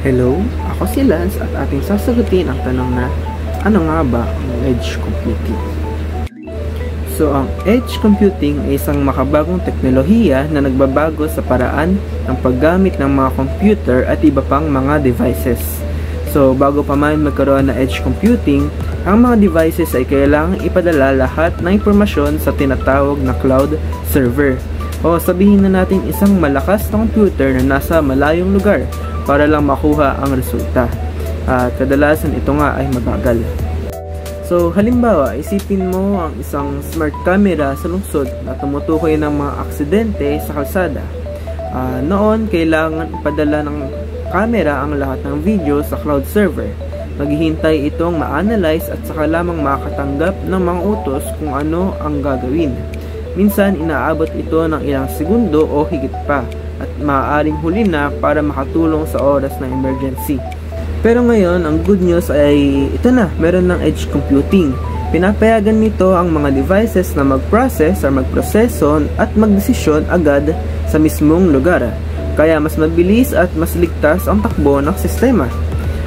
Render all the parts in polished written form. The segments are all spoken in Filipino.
Hello, ako si Lance at ating sasagutin ang tanong na ano nga ba ang edge computing? So, ang edge computing ay isang makabagong teknolohiya na nagbabago sa paraan ng paggamit ng mga computer at iba pang mga devices. So, bago pa man magkaroon ng edge computing, ang mga devices ay kailangang ipadala lahat ng impormasyon sa tinatawag na cloud server. O sabihin na natin isang malakas na computer na nasa malayong lugar para lang makuha ang resulta. At kadalasan ito nga ay mabagal. So halimbawa, isipin mo ang isang smart camera sa lungsod na tumutukoy ng mga aksidente sa kalsada. Noon, kailangan ipadala ng camera ang lahat ng video sa cloud server. Maghihintay itong ma-analyze at saka lamang makatanggap ng mga utos kung ano ang gagawin. Minsan, inaabot ito ng ilang segundo o higit pa at maaaring huli na para makatulong sa oras ng emergency. Pero ngayon, ang good news ay ito na, meron ng edge computing. Pinapayagan nito ang mga devices na mag-process or magproseso at magdesisyon agad sa mismong lugar. Kaya mas mabilis at mas ligtas ang takbo ng sistema.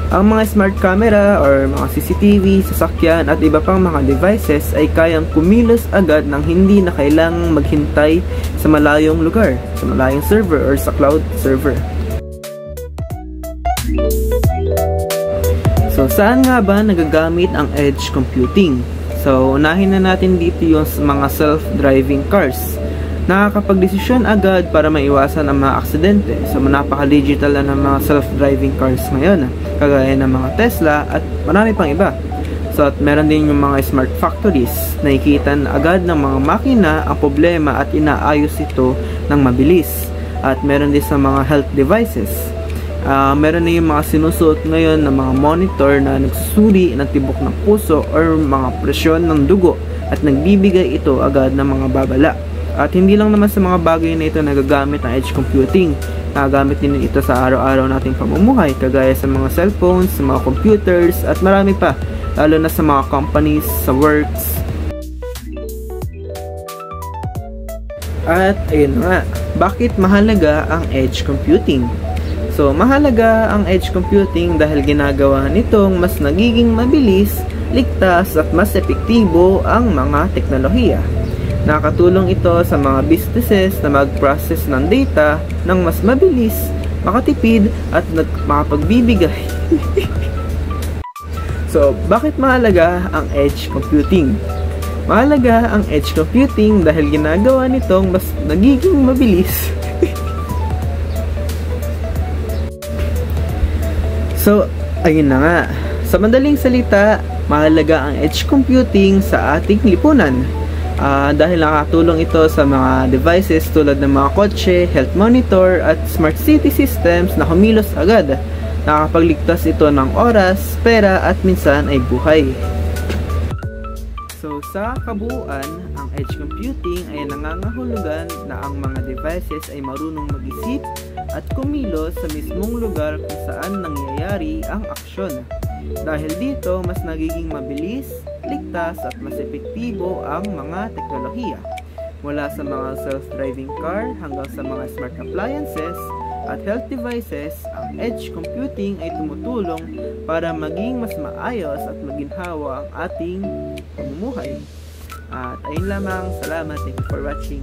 Ang mga smart camera or mga CCTV, sasakyan at iba pang mga devices ay kayang kumilos agad nang hindi na kailangang maghintay sa malayong lugar, sa malayong server or sa cloud server. So, saan nga ba nagagamit ang edge computing? So, unahin na natin dito yung mga self-driving cars. Nakakapag-desisyon agad para maiwasan ang mga aksidente. So, napaka-digital na ng mga self-driving cars ngayon, kagaya ng mga Tesla at marami pang iba. So, at meron din yung mga smart factories. Nakikita na agad ng mga makina ang problema at inaayos ito ng mabilis. At meron din sa mga health devices. Meron na yung mga sinusuot ngayon na mga monitor na nagsusuri ng tibok ng puso or mga presyon ng dugo at nagbibigay ito agad ng mga babala. At hindi lang naman sa mga bagay na ito nagagamit ang edge computing. Nagagamit din ito sa araw-araw nating pamumuhay, kagaya sa mga cellphones, sa mga computers, at marami pa, lalo na sa mga companies, sa works. At ayun nga, bakit mahalaga ang edge computing? So, mahalaga ang edge computing dahil ginagawa nitong mas nagiging mabilis, ligtas, at mas epektibo ang mga teknolohiya. Nakatulong ito sa mga businesses na mag-process ng data ng mas mabilis, makatipid, at makapagbibigay. So, bakit mahalaga ang edge computing? Mahalaga ang edge computing dahil ginagawa nitong mas nagiging mabilis. So, ayun na nga. Sa madaling salita, mahalaga ang edge computing sa ating lipunan. Dahil nakatulong ito sa mga devices tulad ng mga kotse, health monitor, at smart city systems na kumilos agad. Nakakapagligtas ito ng oras, pera, at minsan ay buhay. So, sa kabuuan, ang edge computing ay nangangahulugan na ang mga devices ay marunong mag-isip at kumilos sa mismong lugar kung saan nangyayari ang aksyon. Dahil dito, mas nagiging mabilis, ligtas at mas epektibo ang mga teknolohiya. Mula sa mga self-driving car hanggang sa mga smart appliances at health devices, ang edge computing ay tumutulong para maging mas maayos at maginhawa ang ating pamumuhay. At ayun lamang, salamat, thank you for watching.